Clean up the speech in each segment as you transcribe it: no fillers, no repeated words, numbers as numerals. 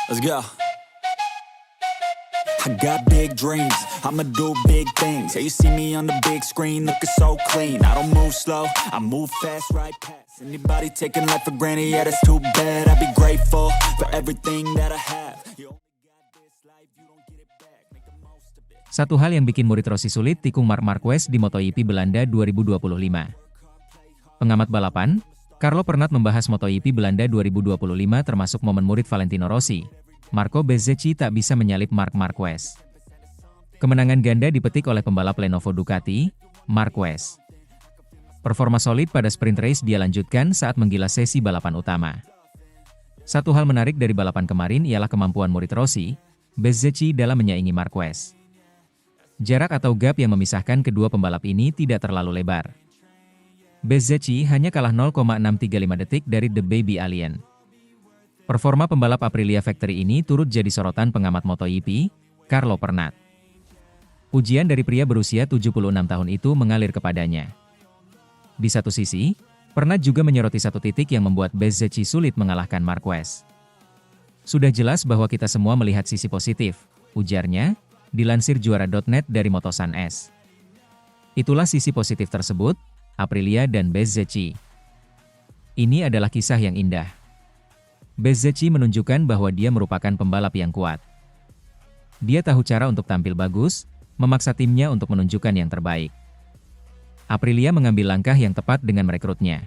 Let's go. I got big dreams, I'ma do big things. Yeah, you see me on the big screen, looking so clean. I don't move slow, I move fast, right past anybody taking life for granted, yeah, that's too bad. I'd be grateful for everything that I have. You only got this life, you don't get it back. Make the most of it. Satu hal yang bikin murid Rossi sulit tikung Marc Marquez di MotoGP Belanda 2025. Pengamat balapan, Carlo Pernat membahas MotoGP Belanda 2025 termasuk momen murid Valentino Rossi, Marco Bezzecchi tak bisa menyalip Marc Marquez. Kemenangan ganda dipetik oleh pembalap Lenovo Ducati, Marquez. Performa solid pada sprint race dia lanjutkan saat menggilas sesi balapan utama. Satu hal menarik dari balapan kemarin ialah kemampuan murid Rossi, Bezzecchi dalam menyaingi Marquez. Jarak atau gap yang memisahkan kedua pembalap ini tidak terlalu lebar. Bezzecchi hanya kalah 0,635 detik dari The Baby Alien. Performa pembalap Aprilia Factory ini turut jadi sorotan pengamat MotoGP, Carlo Pernat. Pujian dari pria berusia 76 tahun itu mengalir kepadanya. Di satu sisi, Pernat juga menyoroti satu titik yang membuat Bezzecchi sulit mengalahkan Marquez. Sudah jelas bahwa kita semua melihat sisi positif, ujarnya, dilansir juara.net dari Motosan S. Itulah sisi positif tersebut, Aprilia dan Bezzecchi. Ini adalah kisah yang indah. Bezzecchi menunjukkan bahwa dia merupakan pembalap yang kuat. Dia tahu cara untuk tampil bagus, memaksa timnya untuk menunjukkan yang terbaik. Aprilia mengambil langkah yang tepat dengan merekrutnya.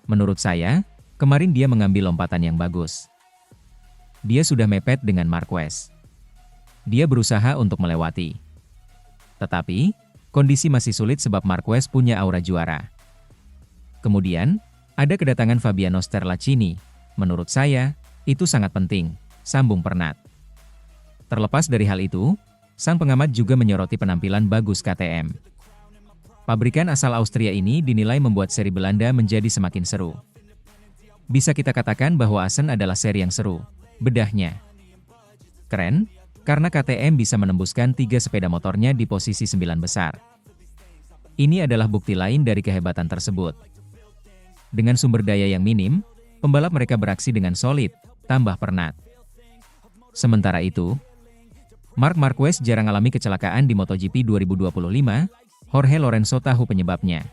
Menurut saya, kemarin dia mengambil lompatan yang bagus. Dia sudah mepet dengan Marquez. Dia berusaha untuk melewati. Tetapi, kondisi masih sulit sebab Marquez punya aura juara. Kemudian, ada kedatangan Fabiano Sterlacini. Menurut saya, itu sangat penting, sambung Pernat. Terlepas dari hal itu, sang pengamat juga menyoroti penampilan bagus KTM. Pabrikan asal Austria ini dinilai membuat seri Belanda menjadi semakin seru. Bisa kita katakan bahwa Assen adalah seri yang seru, bedahnya. Keren, karena KTM bisa menembuskan 3 sepeda motornya di posisi 9 besar. Ini adalah bukti lain dari kehebatan tersebut. Dengan sumber daya yang minim, pembalap mereka beraksi dengan solid, tambah Pernat. Sementara itu, Marc Marquez jarang alami kecelakaan di MotoGP 2025, Jorge Lorenzo tahu penyebabnya.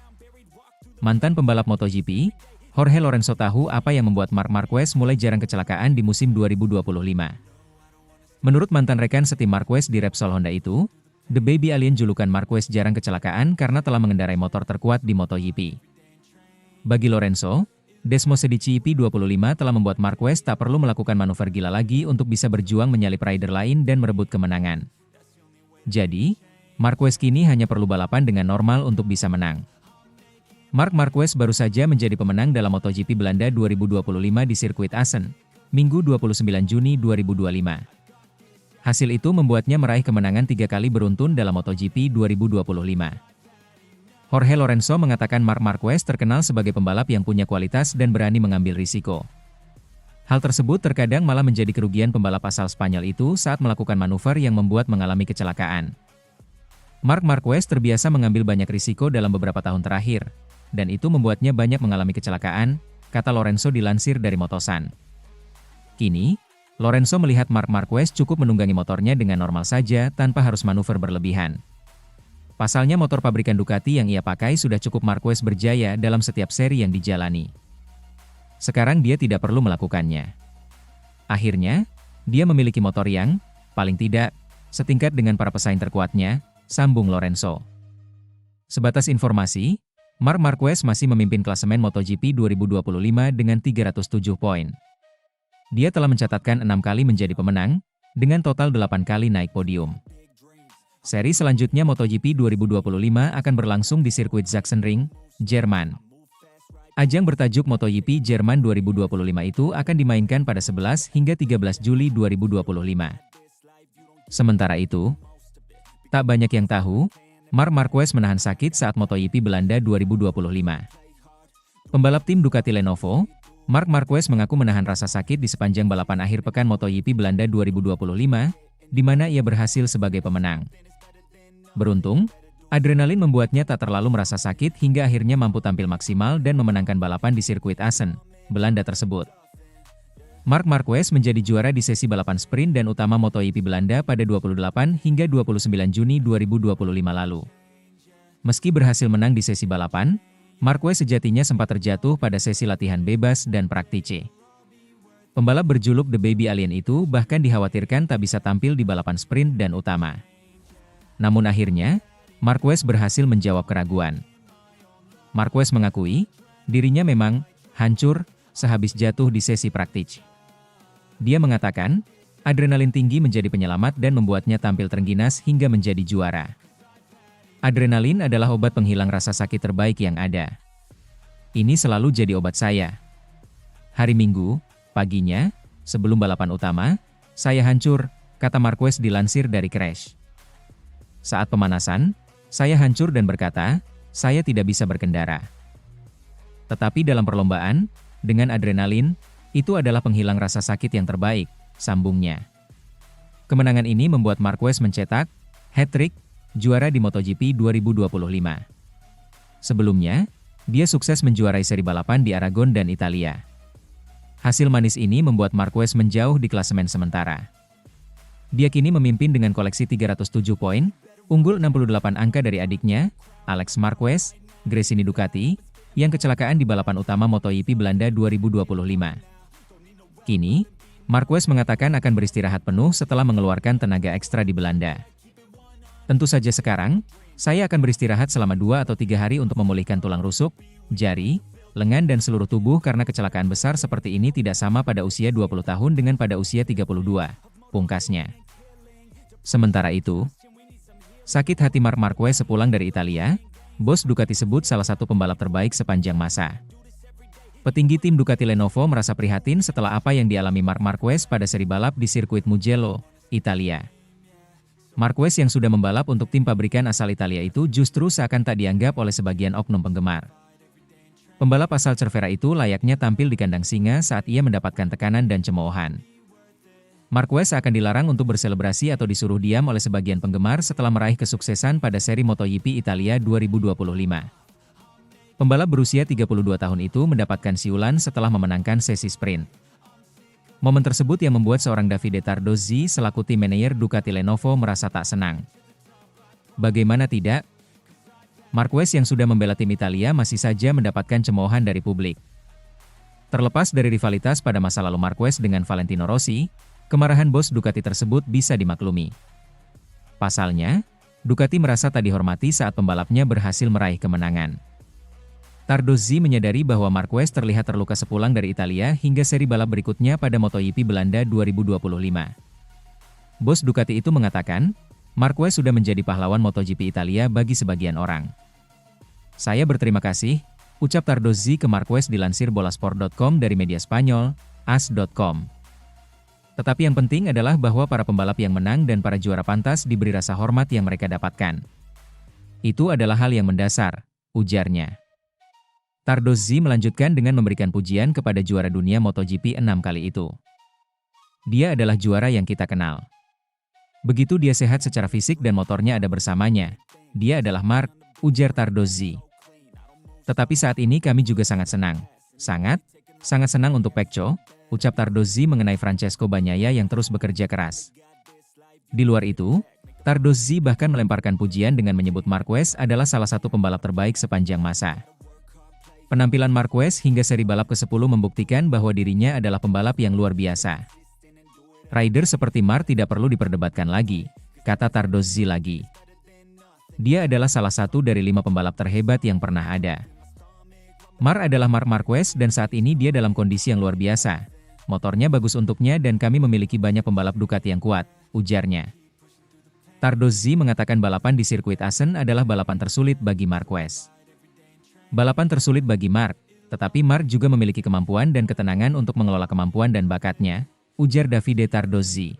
Mantan pembalap MotoGP, Jorge Lorenzo tahu apa yang membuat Marc Marquez mulai jarang kecelakaan di musim 2025. Menurut mantan rekan setim Marquez di Repsol Honda itu, The Baby Alien julukan Marquez jarang kecelakaan karena telah mengendarai motor terkuat di MotoGP. Bagi Lorenzo, Desmosedici P25 telah membuat Marquez tak perlu melakukan manuver gila lagi untuk bisa berjuang menyalip rider lain dan merebut kemenangan. Jadi, Marquez kini hanya perlu balapan dengan normal untuk bisa menang. Marc Marquez baru saja menjadi pemenang dalam MotoGP Belanda 2025 di sirkuit Assen, Minggu 29 Juni 2025. Hasil itu membuatnya meraih kemenangan 3 kali beruntun dalam MotoGP 2025. Jorge Lorenzo mengatakan Marc Marquez terkenal sebagai pembalap yang punya kualitas dan berani mengambil risiko. Hal tersebut terkadang malah menjadi kerugian pembalap asal Spanyol itu saat melakukan manuver yang membuat mengalami kecelakaan. Marc Marquez terbiasa mengambil banyak risiko dalam beberapa tahun terakhir, dan itu membuatnya banyak mengalami kecelakaan, kata Lorenzo dilansir dari Motosan. Kini, Lorenzo melihat Marc Marquez cukup menunggangi motornya dengan normal saja tanpa harus manuver berlebihan. Pasalnya motor pabrikan Ducati yang ia pakai sudah cukup Marquez berjaya dalam setiap seri yang dijalani. Sekarang dia tidak perlu melakukannya. Akhirnya, dia memiliki motor yang, paling tidak, setingkat dengan para pesaing terkuatnya, sambung Lorenzo. Sebatas informasi, Marc Marquez masih memimpin klasemen MotoGP 2025 dengan 307 poin. Dia telah mencatatkan 6 kali menjadi pemenang, dengan total 8 kali naik podium. Seri selanjutnya MotoGP 2025 akan berlangsung di sirkuit Sachsenring, Jerman. Ajang bertajuk MotoGP Jerman 2025 itu akan dimainkan pada 11 hingga 13 Juli 2025. Sementara itu, tak banyak yang tahu, Marc Marquez menahan sakit saat MotoGP Belanda 2025. Pembalap tim Ducati Lenovo, Marc Marquez mengaku menahan rasa sakit di sepanjang balapan akhir pekan MotoGP Belanda 2025, di mana ia berhasil sebagai pemenang. Beruntung, adrenalin membuatnya tak terlalu merasa sakit hingga akhirnya mampu tampil maksimal dan memenangkan balapan di sirkuit Assen, Belanda tersebut. Marc Marquez menjadi juara di sesi balapan sprint dan utama MotoGP Belanda pada 28 hingga 29 Juni 2025 lalu. Meski berhasil menang di sesi balapan, Marquez sejatinya sempat terjatuh pada sesi latihan bebas dan praktice. Pembalap berjuluk The Baby Alien itu bahkan dikhawatirkan tak bisa tampil di balapan sprint dan utama. Namun akhirnya, Marquez berhasil menjawab keraguan. Marquez mengakui, dirinya memang hancur sehabis jatuh di sesi praktis. Dia mengatakan, adrenalin tinggi menjadi penyelamat dan membuatnya tampil terengginas hingga menjadi juara. Adrenalin adalah obat penghilang rasa sakit terbaik yang ada. Ini selalu jadi obat saya. Hari Minggu, paginya, sebelum balapan utama, saya hancur, kata Marquez dilansir dari Crash. Saat pemanasan, saya hancur dan berkata, saya tidak bisa berkendara. Tetapi dalam perlombaan, dengan adrenalin, itu adalah penghilang rasa sakit yang terbaik, sambungnya. Kemenangan ini membuat Marquez mencetak hat-trick juara di MotoGP 2025. Sebelumnya, dia sukses menjuarai seri balapan di Aragon dan Italia. Hasil manis ini membuat Marquez menjauh di klasemen sementara. Dia kini memimpin dengan koleksi 307 poin, unggul 68 angka dari adiknya, Alex Marquez, Gresini Ducati, yang kecelakaan di balapan utama MotoGP Belanda 2025. Kini, Marquez mengatakan akan beristirahat penuh setelah mengeluarkan tenaga ekstra di Belanda. Tentu saja sekarang, saya akan beristirahat selama 2 atau 3 hari untuk memulihkan tulang rusuk, jari, lengan dan seluruh tubuh karena kecelakaan besar seperti ini tidak sama pada usia 20 tahun dengan pada usia 32, pungkasnya. Sementara itu, sakit hati Marc Marquez sepulang dari Italia, bos Ducati sebut salah satu pembalap terbaik sepanjang masa. Petinggi tim Ducati Lenovo merasa prihatin setelah apa yang dialami Marc Marquez pada seri balap di sirkuit Mugello, Italia. Marquez yang sudah membalap untuk tim pabrikan asal Italia itu justru seakan tak dianggap oleh sebagian oknum penggemar. Pembalap asal Cervera itu layaknya tampil di kandang singa saat ia mendapatkan tekanan dan cemoohan. Marquez akan dilarang untuk berselebrasi atau disuruh diam oleh sebagian penggemar setelah meraih kesuksesan pada seri MotoGP Italia 2025. Pembalap berusia 32 tahun itu mendapatkan siulan setelah memenangkan sesi sprint. Momen tersebut yang membuat seorang Davide Tardozzi selaku tim manajer Ducati Lenovo merasa tak senang. Bagaimana tidak? Marquez yang sudah membela tim Italia masih saja mendapatkan cemoohan dari publik. Terlepas dari rivalitas pada masa lalu Marquez dengan Valentino Rossi, kemarahan bos Ducati tersebut bisa dimaklumi. Pasalnya, Ducati merasa tak dihormati saat pembalapnya berhasil meraih kemenangan. Tardozzi menyadari bahwa Marquez terlihat terluka sepulang dari Italia hingga seri balap berikutnya pada MotoGP Belanda 2025. Bos Ducati itu mengatakan, Marquez sudah menjadi pahlawan MotoGP Italia bagi sebagian orang. Saya berterima kasih, ucap Tardozzi ke Marquez dilansir bolasport.com dari media Spanyol, AS.com. Tetapi yang penting adalah bahwa para pembalap yang menang dan para juara pantas diberi rasa hormat yang mereka dapatkan. Itu adalah hal yang mendasar, ujarnya. Tardozzi melanjutkan dengan memberikan pujian kepada juara dunia MotoGP 6 kali itu. Dia adalah juara yang kita kenal. Begitu dia sehat secara fisik dan motornya ada bersamanya, dia adalah Marc, ujar Tardozzi. Tetapi saat ini kami juga sangat senang. Sangat senang untuk Pecco, ucap Tardozzi mengenai Francesco Bagnaia yang terus bekerja keras. Di luar itu, Tardozzi bahkan melemparkan pujian dengan menyebut Marquez adalah salah satu pembalap terbaik sepanjang masa. Penampilan Marquez hingga seri balap ke-10 membuktikan bahwa dirinya adalah pembalap yang luar biasa. Rider seperti Marc tidak perlu diperdebatkan lagi, kata Tardozzi lagi. Dia adalah salah satu dari 5 pembalap terhebat yang pernah ada. Marc adalah Marc Marquez dan saat ini dia dalam kondisi yang luar biasa. Motornya bagus untuknya dan kami memiliki banyak pembalap Ducati yang kuat, ujarnya. Tardozzi mengatakan balapan di sirkuit Assen adalah balapan tersulit bagi Marquez. Balapan tersulit bagi Marc, tetapi Marc juga memiliki kemampuan dan ketenangan untuk mengelola kemampuan dan bakatnya, ujar Davide Tardozzi.